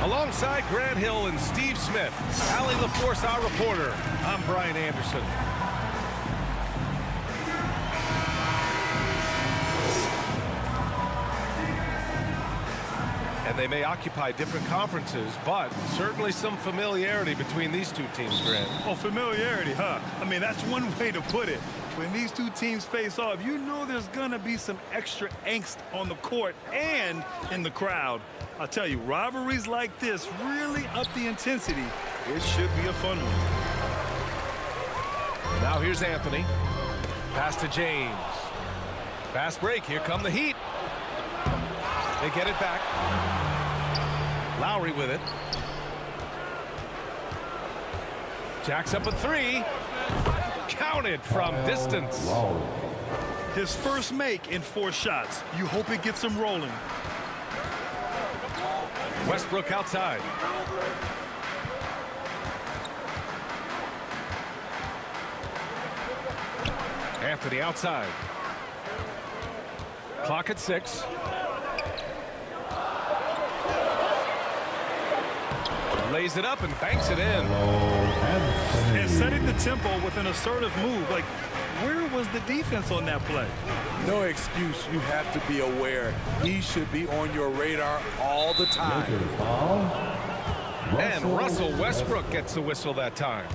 Alongside Grant Hill and Steve Smith, Allie LaForce, our reporter, I'm Brian Anderson. And they may occupy different conferences, but certainly some familiarity between these two teams, Grant. Oh, familiarity, huh? I mean, that's one way to put it. When these two teams face off, you know there's going to be some extra angst on the court and in the crowd. I'll tell you, rivalries like this really up the intensity. It should be a fun one. Now here's Anthony. Pass to James. Fast break. Here come the Heat. They get it back. Lowry with it. Jacks up a three. Counted from distance. His first make in 4 shots. You hope it gets him rolling. Westbrook outside. Anthony outside. Clock at 6. Lays it up and banks it in. And setting the tempo with an assertive move. Like, where was the defense on that play? No excuse. You have to be aware. He should be on your radar all the time. And Russell Westbrook gets the whistle that time.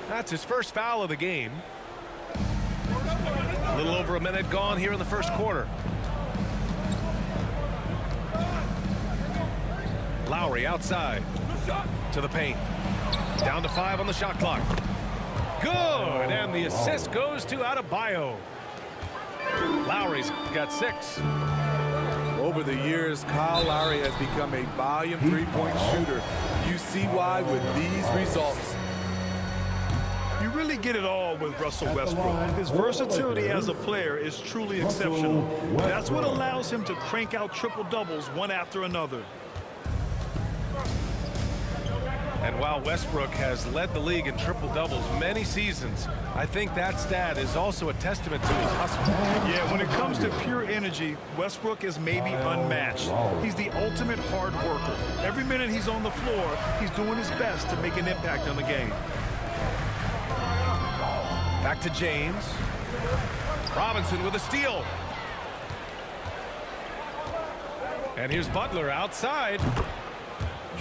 That's his first foul of the game. A little over a minute gone here in the first quarter. Lowry outside to the paint. Down to 5 on the shot clock. Good, and the assist goes to Adebayo. Lowry's got 6. Over the years, Kyle Lowry has become a volume three-point shooter. You see why with these results. You really get it all with Russell Westbrook. His versatility as a player is truly exceptional. That's what allows him to crank out triple-doubles one after another. And while Westbrook has led the league in triple-doubles many seasons, I think that stat is also a testament to his hustle. Yeah, when it comes to pure energy, Westbrook is maybe unmatched. He's the ultimate hard worker. Every minute he's on the floor, he's doing his best to make an impact on the game. Back to James. Robinson with a steal. And here's Butler outside.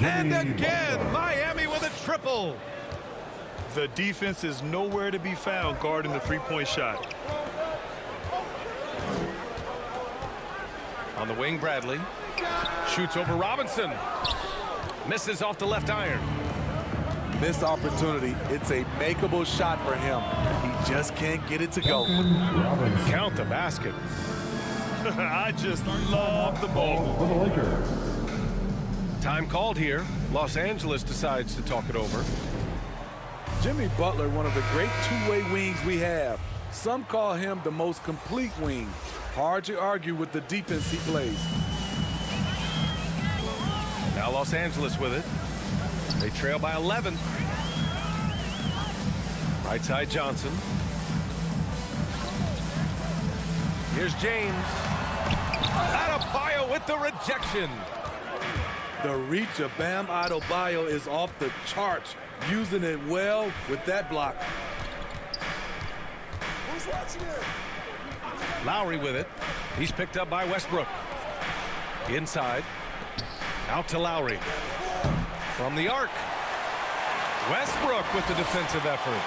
And again, Miami with a triple. The defense is nowhere to be found guarding the three-point shot. On the wing, Bradley. Shoots over Robinson. Misses off the left iron. Missed opportunity. It's a makeable shot for him. He just can't get it to go. Count the basket. I just love the ball. For the Lakers. Time called here. Los Angeles decides to talk it over. Jimmy Butler, one of the great two-way wings we have. Some call him the most complete wing. Hard to argue with the defense he plays. Now Los Angeles with it. They trail by 11. Right side Johnson. Here's James. Adebayo with the rejection. The reach of Bam Adebayo is off the charts, using it well with that block. Who's watching it? Lowry with it. He's picked up by Westbrook. Inside. Out to Lowry. From the arc. Westbrook with the defensive effort.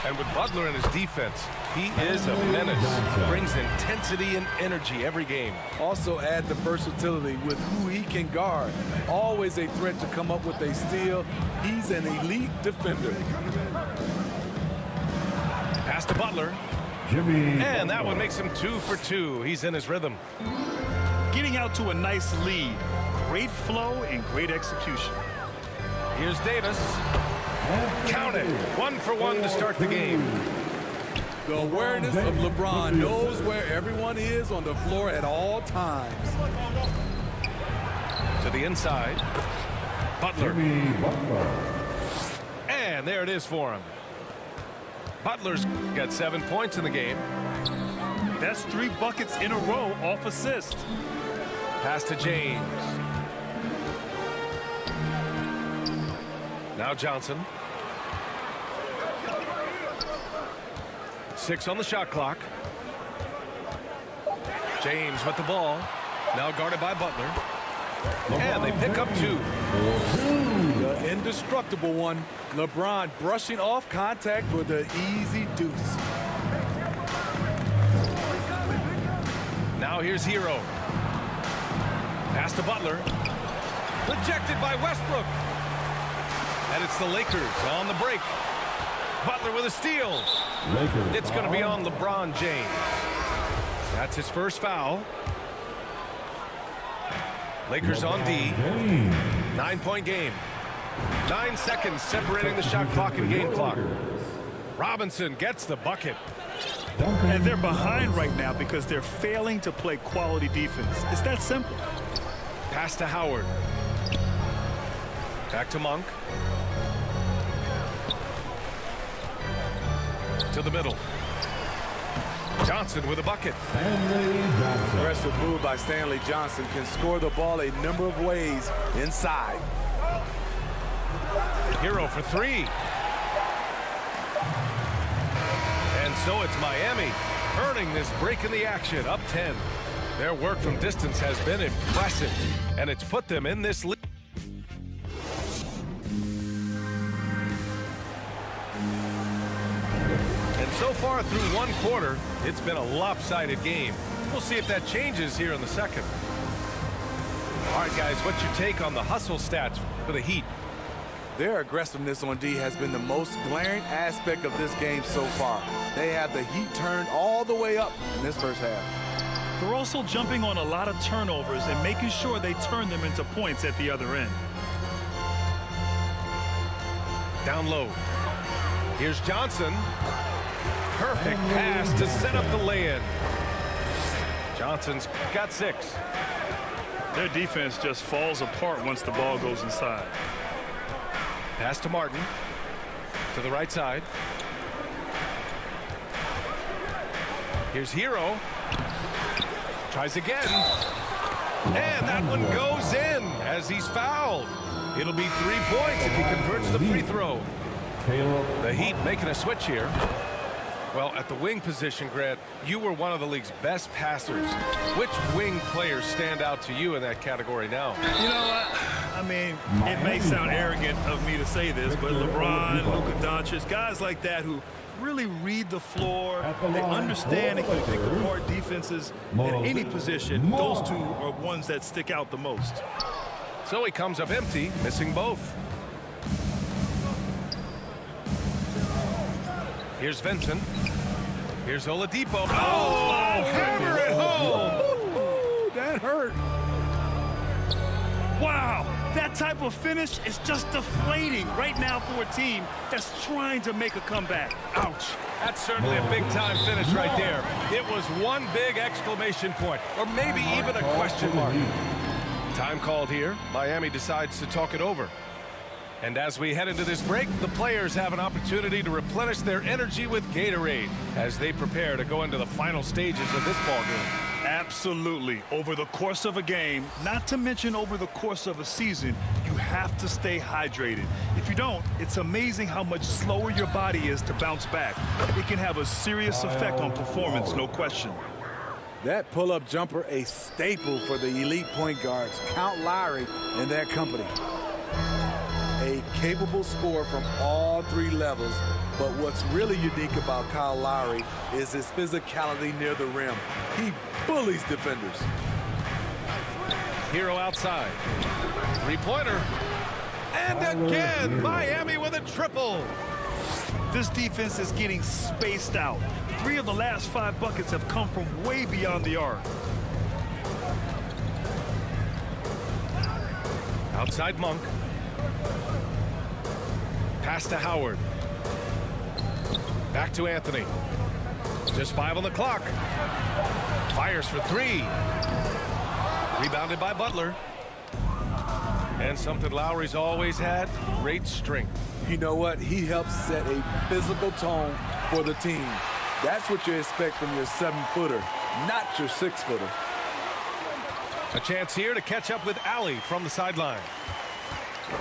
And with Butler in his defense, he is a menace. Brings intensity and energy every game. Also add the versatility with who he can guard. Always a threat to come up with a steal. He's an elite defender. Pass to Butler. And that one makes him 2 for 2. He's in his rhythm. Getting out to a nice lead. Great flow and great execution. Here's Davis. Count it. 1 for 1 to start the game. The awareness of LeBron knows where everyone is on the floor at all times. To the inside. Butler. And there it is for him. Butler's got 7 points in the game. That's 3 buckets in a row off assist. Pass to James. Now Johnson. 6 on the shot clock. James with the ball. Now guarded by Butler. And they pick up 2. The indestructible one. LeBron brushing off contact with an easy deuce. Now here's Hero. Pass to Butler. Rejected by Westbrook. And it's the Lakers on the break. Butler with a steal. It's going to be on LeBron James. That's his first foul. Lakers on D. 9-point game. 9 seconds separating the shot clock and game clock. Robinson gets the bucket. And they're behind right now because they're failing to play quality defense. It's that simple. Pass to Howard. Back to Monk. To the middle. Johnson with a bucket. Aggressive move by Stanley Johnson can score the ball a number of ways inside. Hero for 3. And so it's Miami earning this break in the action, up 10. Their work from distance has been impressive, and it's put them in this lead. And so far through 1 quarter, it's been a lopsided game. We'll see if that changes here in the second. All right, guys, what's your take on the hustle stats for the Heat? Their aggressiveness on D has been the most glaring aspect of this game so far. They have the Heat turned all the way up in this first half. They're also jumping on a lot of turnovers and making sure they turn them into points at the other end. Down low. Here's Johnson. Perfect pass to set up the lay-in. Johnson's got 6. Their defense just falls apart once the ball goes inside. Pass to Martin. To the right side. Here's Hero. Tries again. And that one goes in as he's fouled. It'll be 3 points if he converts the free throw. The Heat making a switch here. Well, at the wing position, Grant, you were one of the league's best passers. Which wing players stand out to you in that category now? You know what? I mean, it may sound arrogant of me to say this, but LeBron, Luka Doncic, guys like that who really read the floor, they understand and can pick apart defenses at any position. Those 2 are ones that stick out the most. So he comes up empty, missing both. Here's Vincent. Here's Oladipo. Oh, hammer it home. Ooh, that hurt. Wow, that type of finish is just deflating right now for a team that's trying to make a comeback. Ouch. That's certainly a big-time finish right there. It was one big exclamation point, or maybe even a question mark. Time called here. Miami decides to talk it over. And as we head into this break, the players have an opportunity to replenish their energy with Gatorade as they prepare to go into the final stages of this ballgame. Absolutely. Over the course of a game, not to mention over the course of a season, you have to stay hydrated. If you don't, it's amazing how much slower your body is to bounce back. It can have a serious effect on performance, no question. That pull-up jumper, a staple for the elite point guards. Count Lowry and their company. A capable scorer from all 3 levels, but what's really unique about Kyle Lowry is his physicality near the rim. He bullies defenders. Hero outside. 3-pointer. And again, Miami with a triple. This defense is getting spaced out. 3 of the last 5 buckets have come from way beyond the arc. Outside Monk. Pass to Howard. Back to Anthony. Just 5 on the clock. Fires for 3. Rebounded by Butler. And something Lowry's always had, great strength. You know what? He helps set a physical tone for the team. That's what you expect from your 7-footer, not your 6-footer. A chance here to catch up with Allie from the sideline.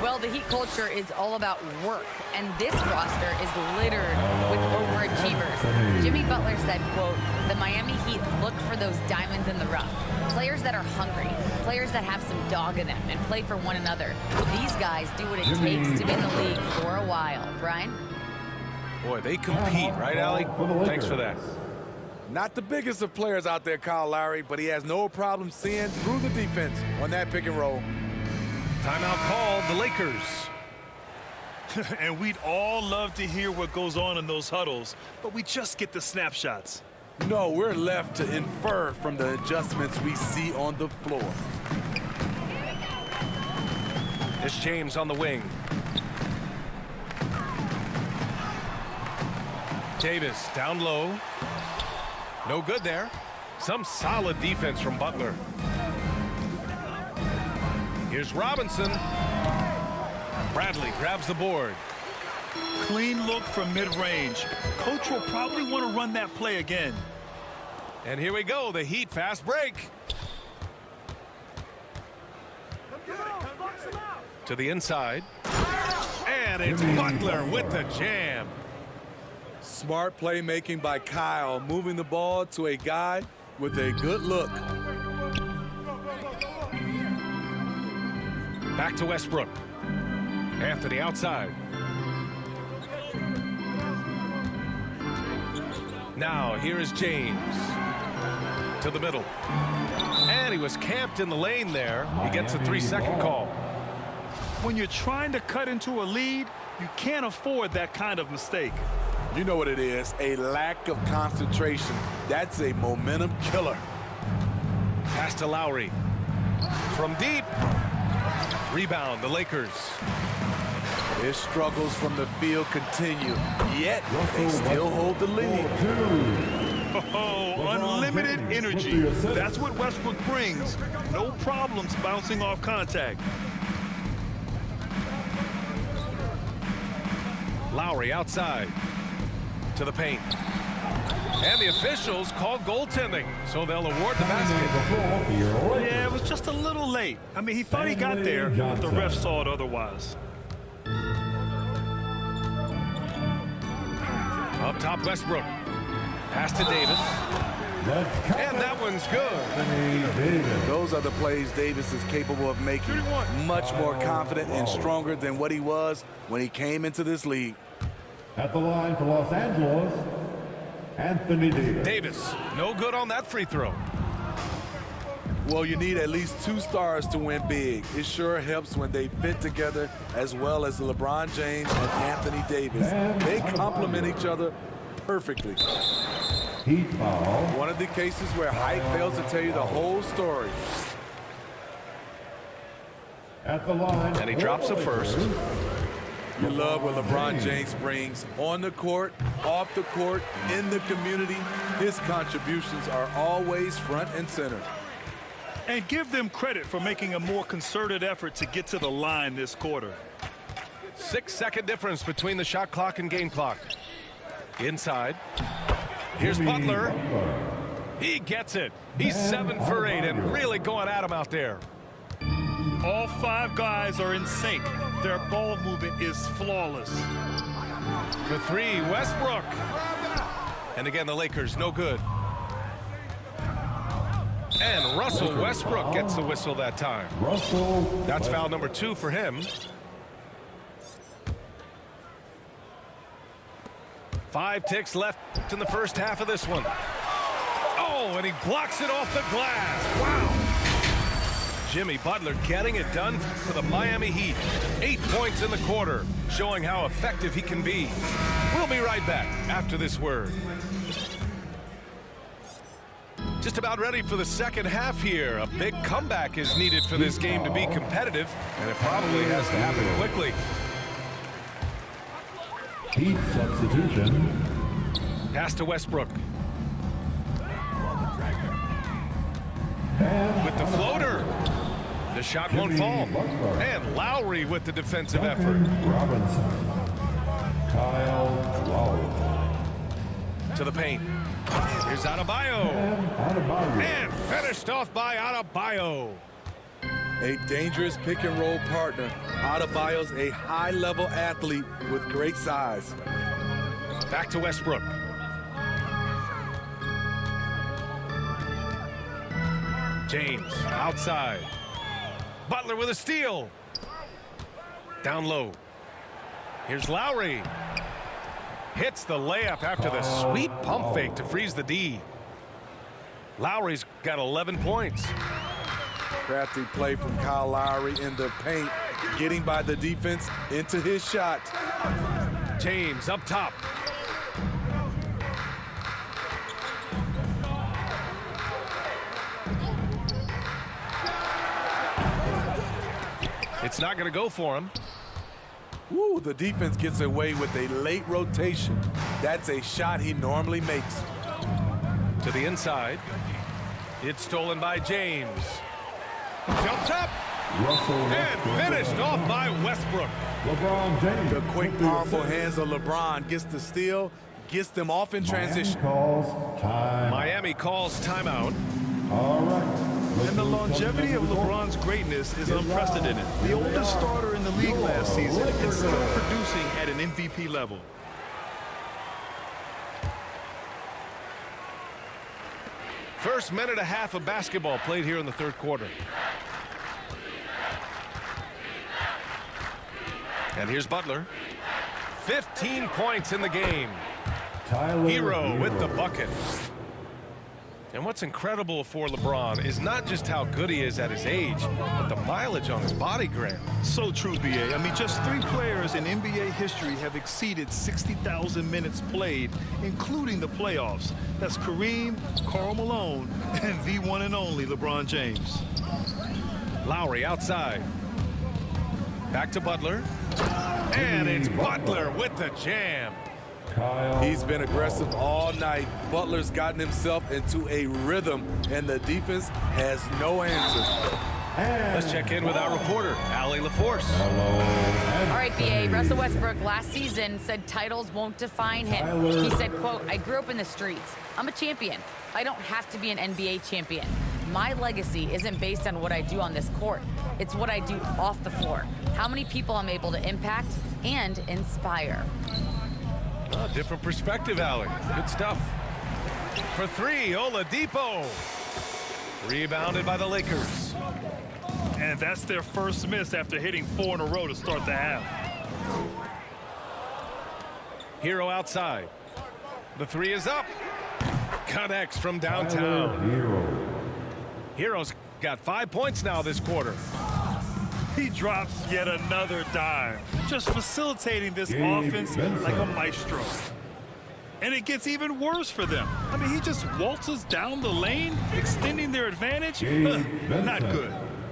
Well, the Heat culture is all about work, and this roster is littered with overachievers. Jimmy Butler said, quote, "The Miami Heat look for those diamonds in the rough. Players that are hungry, players that have some dog in them and play for one another. These guys do what it takes to be in the league for a while." Brian? Boy, they compete, right, Allie? Thanks for that. Not the biggest of players out there, Kyle Lowry, but he has no problem seeing through the defense on that pick and roll. Timeout called, the Lakers. And we'd all love to hear what goes on in those huddles, but we just get the snapshots. No, we're left to infer from the adjustments we see on the floor. It's James on the wing. Davis down low. No good there. Some solid defense from Butler. Here's Robinson. Bradley grabs the board. Clean look from mid-range. Coach will probably want to run that play again. And here we go, the Heat fast break. To the inside. And it's Butler with the jam. Smart playmaking by Kyle, moving the ball to a guy with a good look. Back to Westbrook. Anthony outside. Now here is James. To the middle. And he was camped in the lane there. He gets a 3-second call. When you're trying to cut into a lead, you can't afford that kind of mistake. You know what it is, a lack of concentration. That's a momentum killer. Pass to Lowry. From deep. Rebound, the Lakers. His struggles from the field continue, yet they still hold the lead. Oh, unlimited energy. That's what Westbrook brings. No problems bouncing off contact. Lowry outside. To the paint. And the officials call goaltending, so they'll award the basket. Yeah, it was just a little late. I mean, he thought he got there, but the ref saw it otherwise. Up top, Westbrook. Pass to Davis. And that one's good. Those are the plays Davis is capable of making. Much more confident and stronger than what he was when he came into this league. At the line for Los Angeles, Anthony Davis. Davis, no good on that free throw. Well, you need at least 2 stars to win big. It sure helps when they fit together, as well as LeBron James and Anthony Davis. They complement each other perfectly. Heat foul. One of the cases where height fails to tell you the whole story. At the line. And he drops the first. You love what LeBron James brings on the court, off the court, in the community. His contributions are always front and center. And give them credit for making a more concerted effort to get to the line this quarter. 6-second difference between the shot clock and game clock. Inside. Here's Butler. He gets it. He's 7 for 8 and really going at him out there. All 5 guys are in sync. Their ball movement is flawless. For 3, Westbrook. And again, the Lakers, no good. And Russell Westbrook gets the whistle that time. That's foul number 2 for him. 5 ticks left in the first half of this one. Oh, and he blocks it off the glass. Wow. Jimmy Butler getting it done for the Miami Heat. 8 points in the quarter, showing how effective he can be. We'll be right back after this word. Just about ready for the second half here. A big comeback is needed for this game to be competitive, and it probably has to happen quickly. Heat substitution. Pass to Westbrook. With the floater. The shot won't fall. And Lowry with the defensive effort. Robinson. Kyle Lowry. To To the paint. Here's Adebayo. And finished off by Adebayo. A dangerous pick-and-roll partner. Adebayo's a high-level athlete with great size. Back to Westbrook. James outside. Butler with a steal. Down low. Here's Lowry. Hits the layup after the sweet pump fake to freeze the D. Lowry's got 11 points. Crafty play from Kyle Lowry in the paint, getting by the defense into his shot. James up top. It's not going to go for him. Woo, the defense gets away with a late rotation. That's a shot he normally makes. To the inside. It's stolen by James. Jumps up. And finished off by Westbrook. LeBron James. The quick, powerful hands of LeBron gets the steal, gets them off in transition. Miami calls timeout. All right. And the longevity of LeBron's greatness is unprecedented. The oldest starter in the league last season and still producing at an MVP level. First minute and a half of basketball played here in the third quarter. And here's Butler. 15 points in the game. Hero with the bucket. And what's incredible for LeBron is not just how good he is at his age, but the mileage on his body, Grant. So true, B.A. I mean, just 3 players in NBA history have exceeded 60,000 minutes played, including the playoffs. That's Kareem, Karl Malone, and the one and only LeBron James. Lowry outside. Back to Butler. And it's Butler with the jam. He's been aggressive all night. Butler's gotten himself into a rhythm, and the defense has no answer. Let's check in with our reporter, Allie LaForce. All right, BA, Russell Westbrook last season said titles won't define him. He said, quote, I grew up in the streets. I'm a champion. I don't have to be an NBA champion. My legacy isn't based on what I do on this court. It's what I do off the floor. How many people I'm able to impact and inspire. Oh, different perspective, Allie. Good stuff. For 3, Oladipo. Rebounded by the Lakers. And that's their first miss after hitting 4 in a row to start the half. Hero outside. The 3 is up. Connects from downtown. Hero's got 5 points now this quarter. He drops yet another dime, just facilitating this offense like a maestro. And it gets even worse for them. I mean, he just waltzes down the lane, extending their advantage. Not good.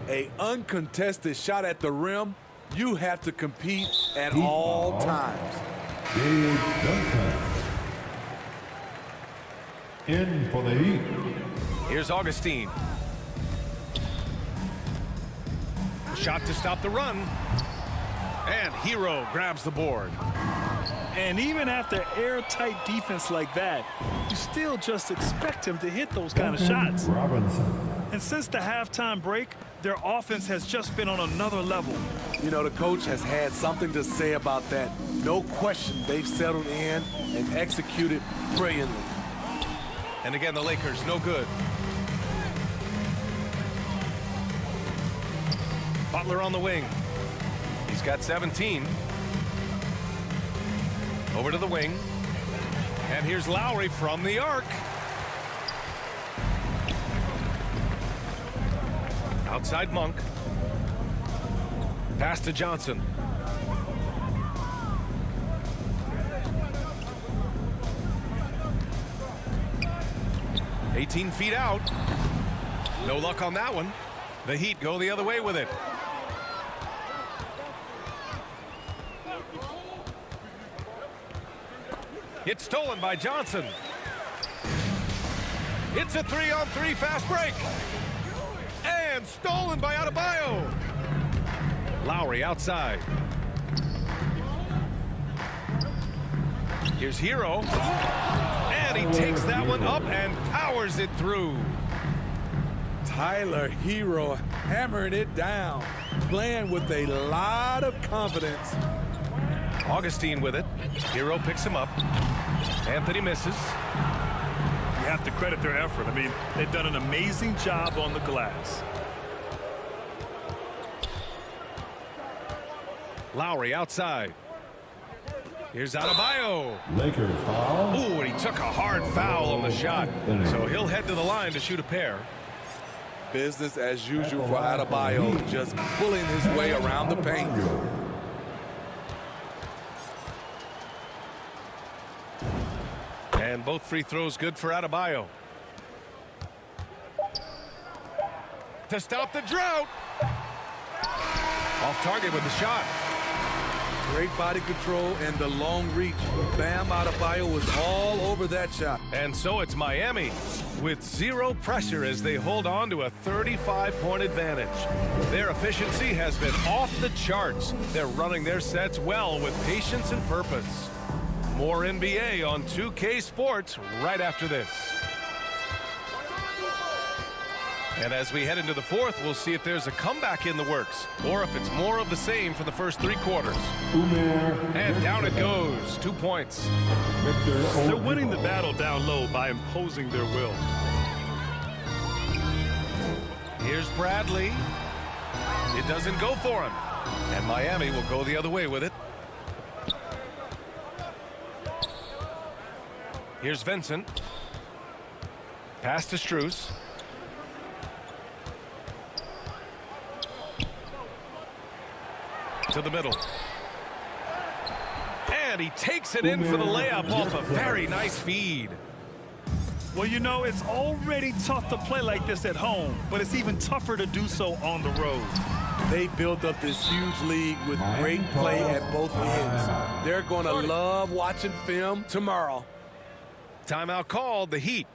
A uncontested shot at the rim. You have to compete at all times. In for the Heat. Here's Augustine. Shot to stop the run. And Hero grabs the board. And even after airtight defense like that, you still just expect him to hit those kind of shots. And since the halftime break, their offense has just been on another level. You know, the coach has had something to say about that. No question, they've settled in and executed brilliantly. And again, the Lakers, no good. Butler on the wing. He's got 17. Over to the wing. And here's Lowry from the arc. Outside Monk. Pass to Johnson. $18 feet out. No luck on that one. The Heat go the other way with it. It's stolen by Johnson. It's a 3-on-3 fast break. And stolen by Adebayo. Lowry outside. Here's Hero. And he takes that one up and powers it through. Tyler Hero hammering it down, playing with a lot of confidence. Augustine with it. Hero picks him up. Anthony misses. You have to credit their effort. I mean, they've done an amazing job on the glass. Lowry outside. Here's Adebayo. Lakers foul. Ooh, and he took a hard foul on the shot. So he'll head to the line to shoot a pair. Business as usual for Adebayo, just pulling his way around the paint. And both free throws good for Adebayo. To stop the drought. Off target with the shot. Great body control and the long reach. Bam Adebayo was all over that shot. And so it's Miami with zero pressure as they hold on to a 35-point advantage. Their efficiency has been off the charts. They're running their sets well with patience and purpose. More NBA on 2K Sports right after this. And as we head into the fourth, we'll see if there's a comeback in the works or if it's more of the same for the first three quarters. And down it goes. 2 points. They're winning the battle down low by imposing their will. Here's Bradley. It doesn't go for him. And Miami will go the other way with it. Here's Vincent. Pass to Strus. To the middle. And he takes it in for the layup off a very nice feed. Well, you know, it's already tough to play like this at home, but it's even tougher to do so on the road. They built up this huge league with great play at both ends. They're going to love watching film tomorrow. Timeout called, the Heat.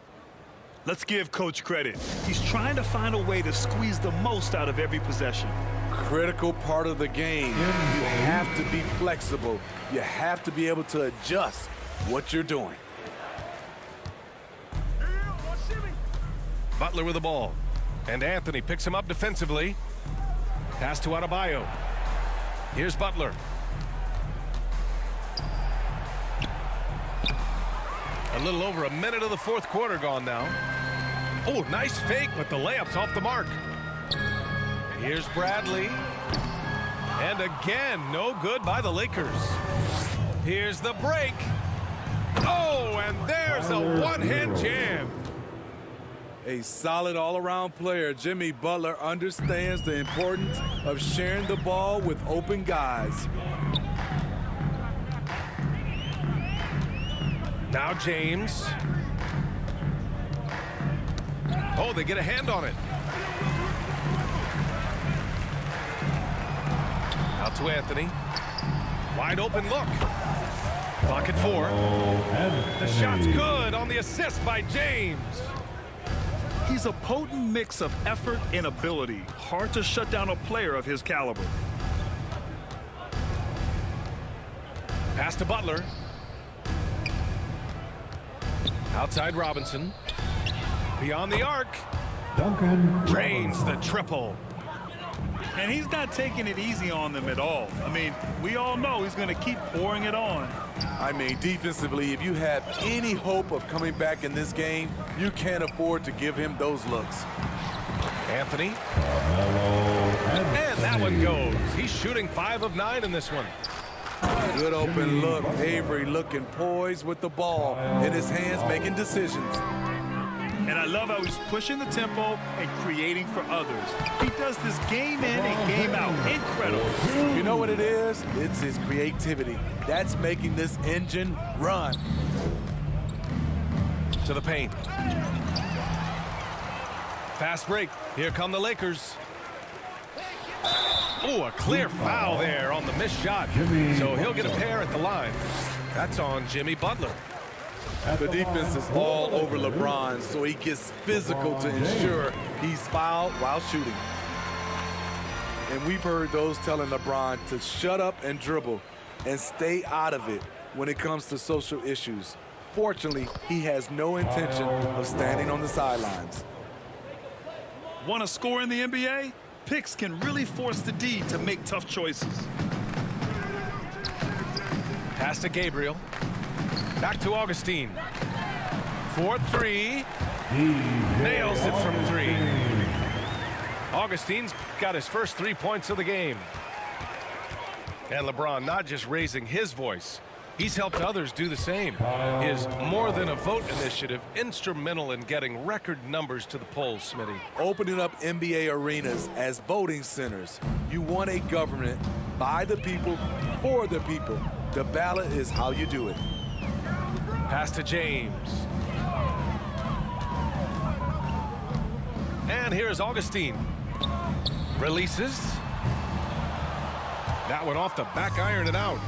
Let's give Coach credit. He's trying to find a way to squeeze the most out of every possession. Critical part of the game. You have to be flexible. You have to be able to adjust what you're doing. Butler with the ball. And Anthony picks him up defensively. Pass to Adebayo. Here's Butler. A little over a minute of the fourth quarter gone now. Oh, nice fake, but the layup's off the mark. Here's Bradley. And again, no good by the Lakers. Here's the break. Oh, and there's a one-hand jam. A solid all-around player. Jimmy Butler understands the importance of sharing the ball with open guys. Now James. Oh, they get a hand on it. Out to Anthony. Wide open look. Clock at 4. The shot's good on the assist by James. He's a potent mix of effort and ability. Hard to shut down a player of his caliber. Pass to Butler. Outside Robinson. Beyond the arc. Duncan Drains the triple. And he's not taking it easy on them at all. I mean, we all know he's going to keep pouring it on. I mean, defensively, if you have any hope of coming back in this game, you can't afford to give him those looks. Anthony. And that one goes. He's shooting 5 of 9 in this one. Good open look. Avery looking poised with the ball in his hands, making decisions. And I love how he's pushing the tempo and creating for others. He does this game in and game out. Incredible. You know what it is? It's his creativity. That's making this engine run. To the paint. Fast break. Here come the Lakers. Oh, a clear foul there on the missed shot. So he'll get a pair at the line. That's on Jimmy Butler. The defense is all over LeBron, so he gets physical to ensure he's fouled while shooting. And we've heard those telling LeBron to shut up and dribble and stay out of it when it comes to social issues. Unfortunately, he has no intention of standing on the sidelines. Want to score in the NBA? Picks can really force the D to make tough choices. Pass to Gabriel. Back to Augustine. 4-3. Nails it from 3. Augustine's got his first 3 points of the game. And LeBron not just raising his voice, he's helped others do the same. His More Than a Vote initiative instrumental in getting record numbers to the polls, Smitty. Opening up NBA arenas as voting centers. You want a government by the people, for the people. The ballot is how you do it. Pass to James. And here's Augustine. Releases. That one off the back iron and out.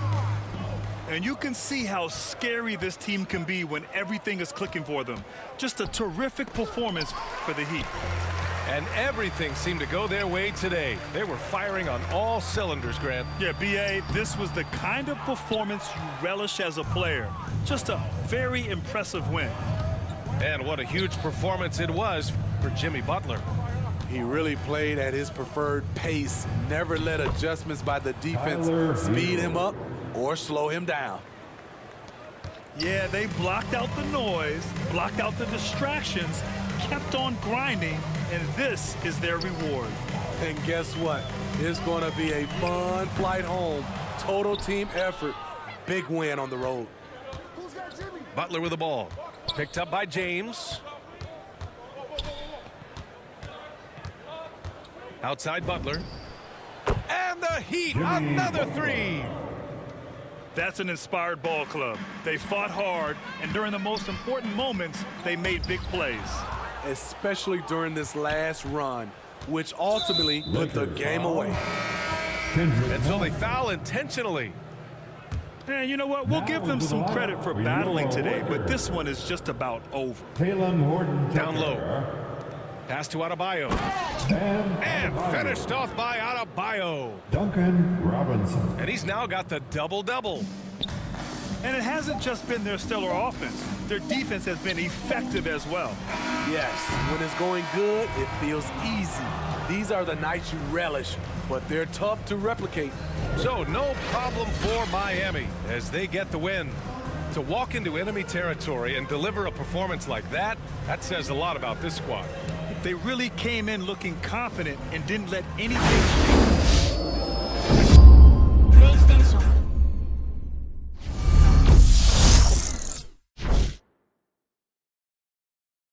And you can see how scary this team can be when everything is clicking for them. Just a terrific performance for the Heat. And everything seemed to go their way today. They were firing on all cylinders, Grant. Yeah, B.A., this was the kind of performance you relish as a player. Just a very impressive win. And what a huge performance it was for Jimmy Butler. He really played at his preferred pace, never let adjustments by the defense speed him up or slow him down. Yeah, they blocked out the noise, blocked out the distractions, kept on grinding, and this is their reward. And guess what? It's going to be a fun flight home. Total team effort. Big win on the road. Butler with the ball. Picked up by James. Outside Butler. And the Heat, another 3. That's an inspired ball club. They fought hard, and during the most important moments, they made big plays. Especially during this last run, which ultimately put the game away. And so they foul intentionally. And you know what? We'll give them some credit for battling today, but this one is just about over. Down low. Pass to Adebayo. And finished off by Adebayo. Duncan Robinson. And he's now got the double-double. And it hasn't just been their stellar offense. Their defense has been effective as well. Yes, when it's going good, it feels easy. These are the nights you relish, but they're tough to replicate. So no problem for Miami as they get the win. To walk into enemy territory and deliver a performance like that, that says a lot about this squad. They really came in looking confident and didn't let anything